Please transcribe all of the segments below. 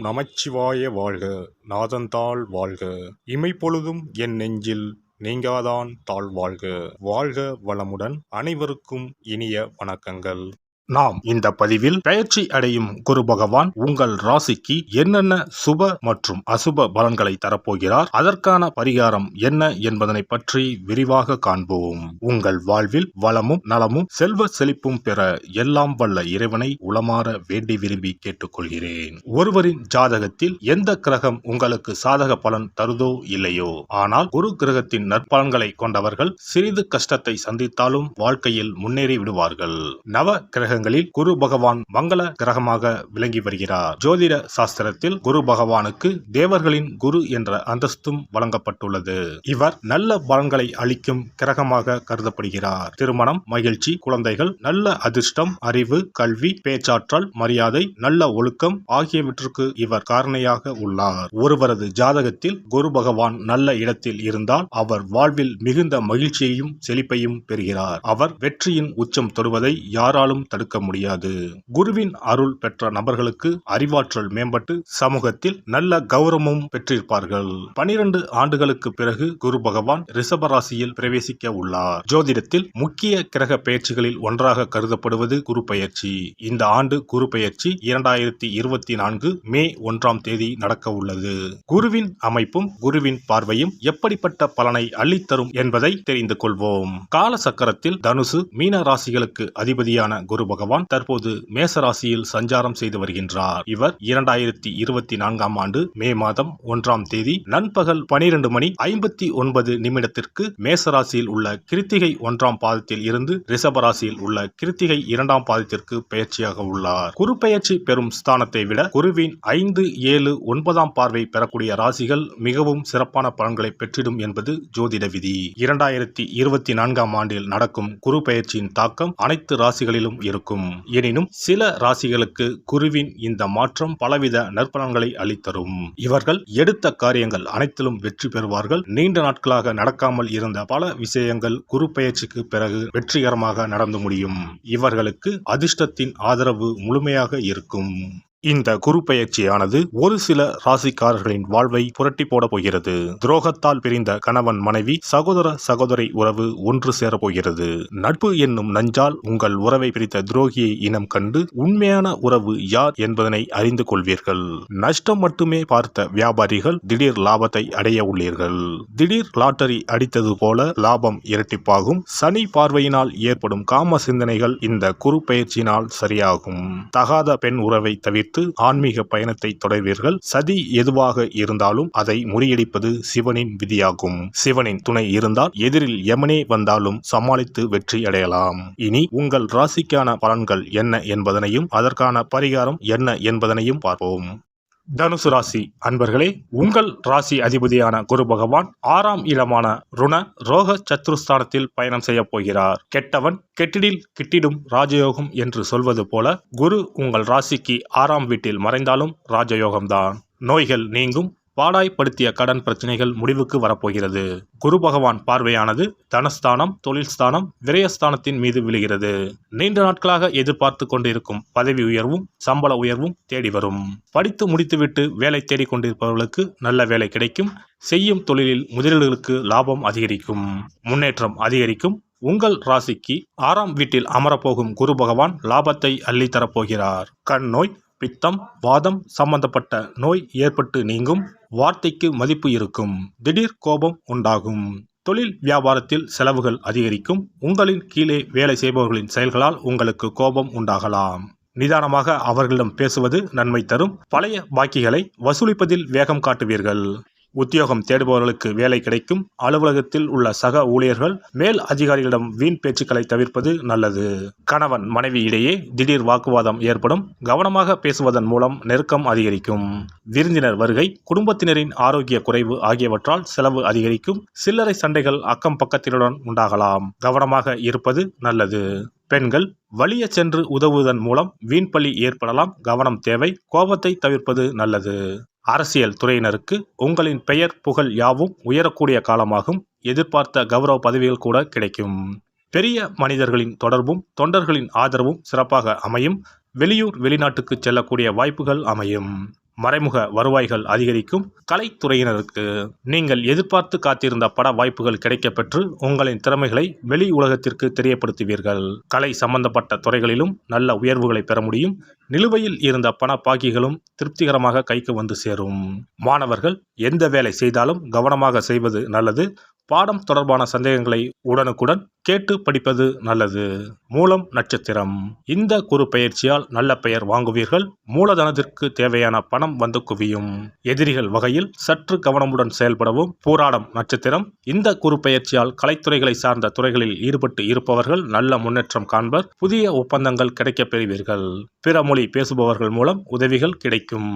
நமச்சிவாய வாழ்க. நாதந்தாள் வாழ்க. இமைப்பொழுதும் என் நெஞ்சில் நீங்காதான் தாழ் வாழ்க. வாழ்க வளமுடன். அனைவருக்கும் இனிய வணக்கங்கள். நாம் இந்த பதிவில் பெயர்ச்சி அடையும் குரு பகவான் உங்கள் ராசிக்கு என்னென்ன சுப மற்றும் அசுப பலன்களை தரப்போகிறார், அதற்கான பரிகாரம் என்ன என்பதனை பற்றி விரிவாக காண்போம். உங்கள் வாழ்வில் வளமும் நலமும் செல்வ செழிப்பும் பெற எல்லாம் வல்ல இறைவனை உளமாற வேண்டி விரும்பி கேட்டுக்கொள்கிறேன். ஒருவரின் ஜாதகத்தில் எந்த கிரகம் உங்களுக்கு சாதக பலன் தருதோ இல்லையோ, ஆனால் குரு கிரகத்தின் நற்பலன்களை கொண்டவர்கள் சிறிது கஷ்டத்தை சந்தித்தாலும் வாழ்க்கையில் முன்னேறி விடுவார்கள். நவ கிரக குரு பகவான் மங்கள கிரகமாக விளங்கி வருகிறார். ஜோதிட சாஸ்திரத்தில் குரு பகவானுக்கு தேவர்களின் குரு என்ற அந்தஸ்தும் வழங்கப்பட்டுள்ளது. இவர் நல்ல பலன்களை அளிக்கும் கிரகமாக கருதப்படுகிறார். திருமணம், மகிழ்ச்சி, குழந்தைகள், நல்ல அதிர்ஷ்டம், அறிவு, கல்வி, பேச்சாற்றல், மரியாதை, நல்ல ஒழுக்கம் ஆகியவற்றுக்கு இவர் காரணியாக உள்ளார். ஒருவரது ஜாதகத்தில் குரு பகவான் நல்ல இடத்தில் இருந்தால் அவர் வாழ்வில் மிகுந்த மகிழ்ச்சியையும் செழிப்பையும் பெறுகிறார். அவர் வெற்றியின் உச்சம் தொடுவதை யாராலும் தடுக்க முடியாது. குருவின் அருள் பெற்ற நபர்களுக்கு அறிவாற்றல் மேம்பட்டு சமூகத்தில் நல்ல கௌரவமும் பெற்றிருப்பார்கள். 12 ஆண்டுகளுக்கு பிறகு குரு பகவான் ரிஷப ராசியில் பிரவேசிக்க உள்ளார். ஜோதிடத்தில் முக்கிய கிரக பெயர்ச்சிகளில் ஒன்றாக கருதப்படுவது குரு பெயர்ச்சி. இந்த ஆண்டு குரு பெயர்ச்சி 2024 மே 1ஆம் தேதி நடக்க உள்ளது. குருவின் அமைப்பும் குருவின் பார்வையும் எப்படிப்பட்ட பலனை அள்ளித்தரும் என்பதை தெரிந்து கொள்வோம். கால சக்கரத்தில் தனுசு, மீன ராசிகளுக்கு அதிபதியான குரு பகவான் தற்போது மேச ராசியில் சஞ்சாரம் செய்து வருகின்றார். இவர் 2024ஆம் ஆண்டு மே மாதம் 1ஆம் தேதி நண்பகல் 12:59 மேச ராசியில் உள்ள கிருத்திகை 1ஆம் பாதத்தில் இருந்து ரிஷப ராசியில் உள்ள கிருத்திகை 2ஆம் பாதத்திற்கு பெயர்ச்சியாக உள்ளார். குரு பெயர்ச்சி பெறும் ஸ்தானத்தை விட குருவின் 5, 7, 9ஆம் பார்வை பெறக்கூடிய ராசிகள் மிகவும் சிறப்பான பலன்களை பெற்றிடும் என்பது ஜோதிட விதி. 2024ஆம் ஆண்டில் நடக்கும் குரு பெயர்ச்சியின் தாக்கம் அனைத்து ராசிகளிலும் இருக்கும். எனினும் சில ராசிகளுக்கு குருவின் இந்த மாற்றம் பலவித நற்பலன்களை அளித்தரும். இவர்கள் எடுத்த காரியங்கள் அனைத்திலும் வெற்றி பெறுவார்கள். நீண்ட நாட்களாக நடக்காமல் இருந்த பல விஷயங்கள் குரு பெயர்ச்சிக்கு பிறகு வெற்றிகரமாக நடந்து முடியும். இவர்களுக்கு அதிர்ஷ்டத்தின் ஆதரவு முழுமையாக இருக்கும். இந்த குரு பெயர்ச்சியானது ஒரு சில ராசிக்காரர்களின் வாழ்வை புரட்டி போட போகிறது. துரோகத்தால் பிரிந்த கணவன் மனைவி, சகோதர சகோதரி உறவு ஒன்று சேர போகிறது. நட்பு என்னும் நஞ்சால் உங்கள் உறவை பிரித்த துரோகியை இனம் கண்டு உண்மையான உறவு யார் என்பதனை அறிந்து கொள்வீர்கள். நஷ்டம் மட்டுமே பார்த்த வியாபாரிகள் திடீர் லாபத்தை அடைய உள்ளீர்கள். திடீர் லாட்டரி அடித்தது போல லாபம் இரட்டிப்பாகும். சனி பார்வையினால் ஏற்படும் காம சிந்தனைகள் இந்த குரு பெயர்ச்சியினால் சரியாகும். தகாத பெண் உறவை தவிர்த்து ஆன்மீக பயணத்தை தொடர்வீர்கள். சதி எதுவாக இருந்தாலும் அதை முறியடிப்பது சிவனின் விதியாகும். சிவனின் துணை இருந்தால் எதிரில் யமனே வந்தாலும் சமாளித்து வெற்றி அடையலாம். இனி உங்கள் ராசிக்கான பலன்கள் என்ன என்பதனையும் அதற்கான பரிகாரம் என்ன என்பதனையும் பார்ப்போம். தனுசு ராசி அன்பர்களே, உங்கள் ராசி அதிபதியான குரு பகவான் 6ஆம் இடமான ருண ரோக சத்ருஸ்தானத்தில் பயணம் செய்ய போகிறார். கெட்டவன் கெட்டிடில் கிட்டிடும் ராஜயோகம் என்று சொல்வது போல குரு உங்கள் ராசிக்கு 6ஆம் வீட்டில் மறைந்தாலும் ராஜயோகம்தான். நோய்கள் நீங்கும். பாடாய்படுத்திய கடன் பிரச்சனைகள் முடிவுக்கு வரப்போகிறது. குரு பகவான் பார்வையானது தனஸ்தானம், தொழில் ஸ்தானம், விரயஸ்தானத்தின் மீது விழுகிறது. நீண்ட நாட்களாக எதிர்பார்த்து கொண்டிருக்கும் பதவி உயர்வும் சம்பள உயர்வும் தேடி வரும். படித்து முடித்துவிட்டு வேலை தேடிக் கொண்டிருப்பவர்களுக்கு நல்ல வேலை கிடைக்கும். செய்யும் தொழிலில் முதலீடுகளுக்கு லாபம் அதிகரிக்கும். முன்னேற்றம் அதிகரிக்கும். உங்கள் ராசிக்கு 6ஆம் வீட்டில் அமரப்போகும் குரு பகவான் லாபத்தை அள்ளி தரப்போகிறார். கண் நோய், பித்தம், வாதம் சம்பந்தப்பட்ட நோய் ஏற்பட்டு நீங்கும். வார்த்தைக்கு மதிப்பு இருக்கும். திடீர் கோபம் உண்டாகும். தொழில் வியாபாரத்தில் செலவுகள் அதிகரிக்கும். உங்களின் கீழே வேலை செய்பவர்களின் செயல்களால் உங்களுக்கு கோபம் உண்டாகலாம். நிதானமாக அவர்களிடம் பேசுவது நன்மை தரும். பழைய பாக்கிகளை வசூலிப்பதில் வேகம் காட்டுவீர்கள். உத்தியோகம் தேடுபவர்களுக்கு வேலை கிடைக்கும். அலுவலகத்தில் உள்ள சக ஊழியர்கள் மேல் அதிகாரிகளிடம் வீண் பேச்சுக்களை தவிர்ப்பது நல்லது. கணவன் மனைவி இடையே திடீர் வாக்குவாதம் ஏற்படும். கவனமாக பேசுவதன் மூலம் நெருக்கம் அதிகரிக்கும். விருந்தினர் வருகை, குடும்பத்தினரின் ஆரோக்கிய குறைவு ஆகியவற்றால் செலவு அதிகரிக்கும். சில்லறை சண்டைகள் அக்கம் பக்கத்தினருடன் உண்டாகலாம். கவனமாக இருப்பது நல்லது. பெண்கள் வலிய சென்று உதவுவதன் மூலம் வீண்பழி ஏற்படலாம். கவனம் தேவை. கோபத்தை தவிர்ப்பது நல்லது. அரசியல் துறையினருக்கு உங்களின் பெயர் புகழ் யாவும் உயரக்கூடிய காலமாகும். எதிர்பார்த்த கௌரவ பதவிகள் கூட கிடைக்கும். பெரிய மனிதர்களின் தொடர்பும் தொண்டர்களின் ஆதரவும் சிறப்பாக அமையும். வெளியூர் வெளிநாட்டுக்கு செல்லக்கூடிய வாய்ப்புகள் அமையும். மறைமுக வருவாய்கள் அதிகரிக்கும். கலைத்துறையினருக்கு நீங்கள் எதிர்பார்த்து காத்திருந்த பட வாய்ப்புகள் கிடைக்கப்பெற்று உங்களின் திறமைகளை வெளி உலகத்திற்கு தெரியப்படுத்துவீர்கள். கலை சம்பந்தப்பட்ட துறைகளிலும் நல்ல உயர்வுகளை பெற முடியும். நிலுவையில் இருந்த பண பாக்கிகளும் திருப்திகரமாக கைக்கு வந்து சேரும். மாணவர்கள் எந்த வேலை செய்தாலும் கவனமாக செய்வது நல்லது. பாடம் தொடர்பான சந்தேகங்களை உடனுக்குடன் கேட்டு படிப்பது நல்லது. மூலம் நட்சத்திரம். இந்த குரு பெயர்ச்சியால் நல்ல பெயர் வாங்குவீர்கள். மூலதனத்திற்கு தேவையான பணம் வந்து குவியும். எதிரிகள் வகையில் சற்று கவனமுடன் செயல்படவும். பூராடம் நட்சத்திரம். இந்த குரு பெயர்ச்சியால் கலைத்துறைகளை சார்ந்த துறைகளில் ஈடுபட்டு இருப்பவர்கள் நல்ல முன்னேற்றம் காண்பர். புதிய ஒப்பந்தங்கள் கிடைக்கப் பெறுவீர்கள். பிற மொழி பேசுபவர்கள் மூலம் உதவிகள் கிடைக்கும்.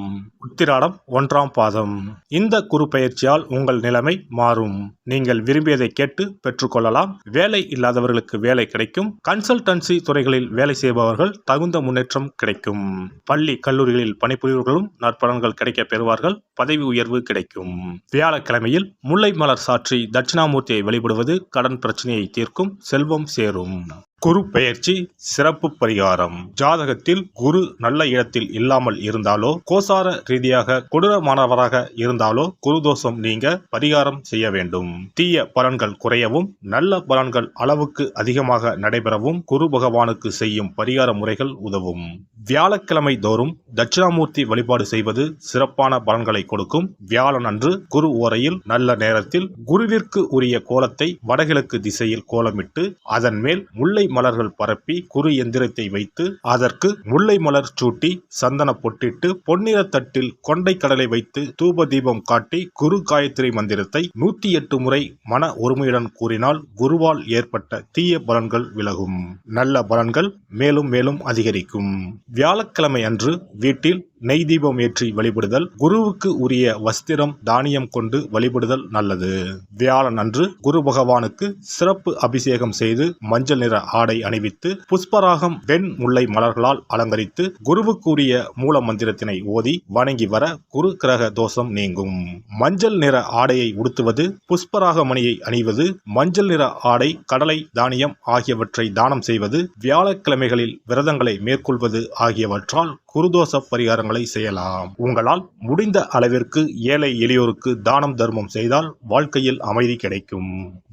உத்திராடம் 1ஆம் பாதம். இந்த குரு பெயர்ச்சியால் உங்கள் நிலைமை மாறும். நீங்கள் விரும்பியதை கேட்டு பெற்றுக்கொள்ளலாம். வேலை இல்லாதவர்களுக்கு வேலை கிடைக்கும். கன்சல்டன்சி துறைகளில் வேலை செய்பவர்கள் தகுந்த முன்னேற்றம் கிடைக்கும். பள்ளி கல்லூரிகளில் பணிபுரிவர்களும் நற்பலன்கள் கிடைக்க பெறுவார்கள். பதவி உயர்வு கிடைக்கும். வியாழக்கிழமையில் முல்லை மலர் சாற்றி தட்சிணாமூர்த்தியை வழிபடுவது கடன் பிரச்சனையை தீர்க்கும். செல்வம் சேரும். குரு பெயர்ச்சி சிறப்பு பரிகாரம். ஜாதகத்தில் குரு நல்ல இடத்தில் இல்லாமல் இருந்தாலோ, கோசார ரீதியாக கொடூரமானவராக இருந்தாலோ குரு தோஷம் நீங்க பரிகாரம் செய்ய வேண்டும். தீய பலன்கள் குறையவும் நல்ல பலன்கள் அளவுக்கு அதிகமாக நடைபெறவும் குரு பகவானுக்கு செய்யும் பரிகார முறைகள் உதவும். வியாழக்கிழமை தோறும் தட்சிணாமூர்த்தி வழிபாடு செய்வது சிறப்பான பலன்களை கொடுக்கும். வியாழன் அன்று குரு ஓரையில் நல்ல நேரத்தில் குருவிற்கு உரிய கோலத்தை வடகிழக்கு திசையில் கோலமிட்டு அதன் மேல் முல்லை மலர்கள் பரப்பி குரு எந்திரத்தை வைத்து அதற்கு முல்லை மலர் சூட்டி சந்தன பொட்டிட்டு பொன்னிற தட்டில் கொண்டை கடலை வைத்து தூப தீபம் காட்டி குரு காயத்ரி மந்திரத்தை 108 முறை மன ஒருமையுடன் கூறினால் குருவால் ஏற்பட்ட தீய பலன்கள் விலகும். நல்ல பலன்கள் மேலும் மேலும் அதிகரிக்கும். வியாழக்கிழமை அன்று வீட்டில் நெய் தீபம் ஏற்றி வழிபடுதல். குருவுக்கு உரிய வஸ்திரம் தானியம் கொண்டு வழிபடுதல் நல்லது. வியாழன் அன்று குரு பகவானுக்கு சிறப்பு அபிஷேகம் செய்து மஞ்சள் நிற ஆடை அணிவித்து புஷ்பராகம் வெண் முல்லை மலர்களால் அலங்கரித்து குருவுக்கு உரிய மூல மந்திரத்தினை ஓதி வணங்கி வர குரு கிரக தோஷம் நீங்கும். மஞ்சள் நிற ஆடையை உடுத்துவது, புஷ்பராக மணியை அணிவது, மஞ்சள் நிற ஆடை, கடலை, தானியம் ஆகியவற்றை தானம் செய்வது, வியாழக்கிழமைகளில் விரதங்களை மேற்கொள்வது ஆகியவற்றால் குருதோஷ பரிகாரங்களை செய்யலாம். உங்களால் முடிந்த அளவிற்கு ஏழை எளியோருக்கு தானம் தர்மம் செய்தால் வாழ்க்கையில் அமைதி கிடைக்கும்.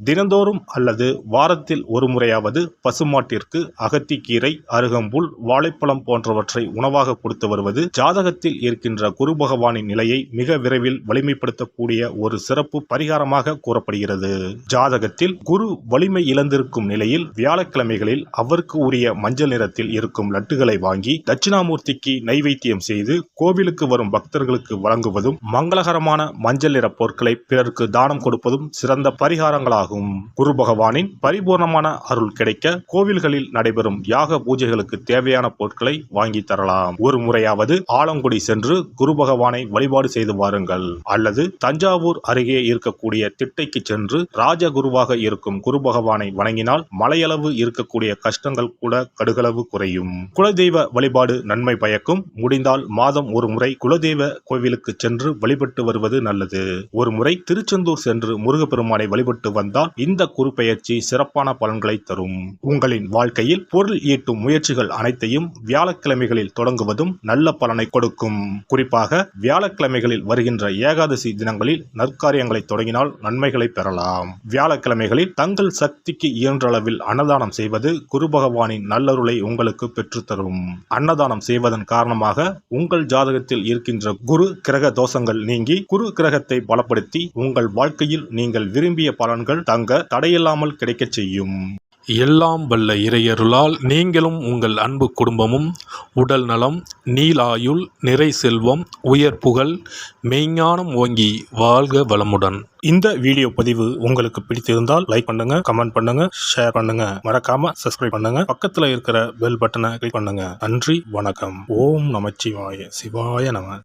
தினந்தோறும் அல்லது வாரத்தில் ஒரு முறையாவது பசுமாட்டிற்கு அகத்திக்கீரை, அருகம்புல், வாழைப்பழம் போன்றவற்றை உணவாக கொடுத்து வருவது ஜாதகத்தில் இருக்கின்ற குரு பகவானின் நிலையை மிக விரைவில் வலிமைப்படுத்தக்கூடிய ஒரு சிறப்பு பரிகாரமாக கூறப்படுகிறது. ஜாதகத்தில் குரு வலிமை இழந்திருக்கும் நிலையில் வியாழக்கிழமைகளில் அவருக்கு உரிய மஞ்சள் நிறத்தில் இருக்கும் லட்டுகளை வாங்கி தட்சிணாமூர்த்திக்கு நைவேத்தியம் செய்து கோவிலுக்கு வரும் பக்தர்களுக்கு வழங்குவதும் மங்களகரமான மஞ்சள் நிற பொருட்களை பிறருக்கு தானம் கொடுப்பதும் சிறந்த பரிகாரங்களாகும். குரு பகவானின் பரிபூர்ணமான அருள் கிடைக்க கோவில்களில் நடைபெறும் யாக பூஜைகளுக்கு தேவையான பொருட்களை வாங்கி தரலாம். ஒரு முறையாவது ஆலங்குடி சென்று குரு பகவானை வழிபாடு செய்து வாருங்கள். அல்லது தஞ்சாவூர் அருகே இருக்கக்கூடிய திட்டைக்கு சென்று ராஜகுருவாக இருக்கும் குரு பகவானை வணங்கினால் மலையளவு இருக்கக்கூடிய கஷ்டங்கள் கூட கடுகளவு குறையும். குலதெய்வ வழிபாடு நன்மை பயக்கும். முடிந்தால் மாதம் ஒரு முறை குலதெய்வ கோவிலுக்கு சென்று வழிபட்டு வருவது நல்லது. ஒரு முறை திருச்செந்தூர் சென்று முருகப்பெருமானை வழிபட்டு வந்தால் இந்த குரு பெயர்ச்சி சிறப்பான பலன்களை தரும். உங்களின் வாழ்க்கையில் பொருள் ஈட்டும் முயற்சிகள் அனைத்தையும் வியாழக்கிழமைகளில் தொடங்குவதும் நல்ல பலனை கொடுக்கும். குறிப்பாக வியாழக்கிழமைகளில் வருகின்ற ஏகாதசி தினங்களில் நற்காரியங்களை தொடங்கினால் நன்மைகளை பெறலாம். வியாழக்கிழமைகளில் தங்கள் சக்திக்கு இயன்ற அளவில் அன்னதானம் செய்வது குரு பகவானின் நல்லருளை உங்களுக்கு பெற்றுத்தரும். அன்னதானம் செய்வதன் காரணமாக உங்கள் ஜாதகத்தில் இருக்கின்ற குரு கிரக தோஷங்கள் நீங்கி குரு கிரகத்தை பலப்படுத்தி உங்கள் வாழ்க்கையில் நீங்கள் விரும்பிய பலன்கள் தங்க தடையில்லாமல் கிடைக்கச் செய்யும். எல்லாம் வல்ல இறையருளால் நீங்களும் உங்கள் அன்பு குடும்பமும் உடல் நலம், நீலாயுள், நிறை செல்வம், உயர் புகழ், மெய்ஞானம் ஓங்கி வாழ்க வளமுடன். இந்த வீடியோ பதிவு உங்களுக்கு பிடித்திருந்தால் லைக் பண்ணுங்க, கமெண்ட் பண்ணுங்க, ஷேர் பண்ணுங்க, மறக்காம சப்ஸ்கிரைப் பண்ணுங்க, பக்கத்துல இருக்கிற பெல் பட்டனை கிளிக் பண்ணுங்க. நன்றி, வணக்கம். ஓம் நமச்சிவாய. சிவாய நம.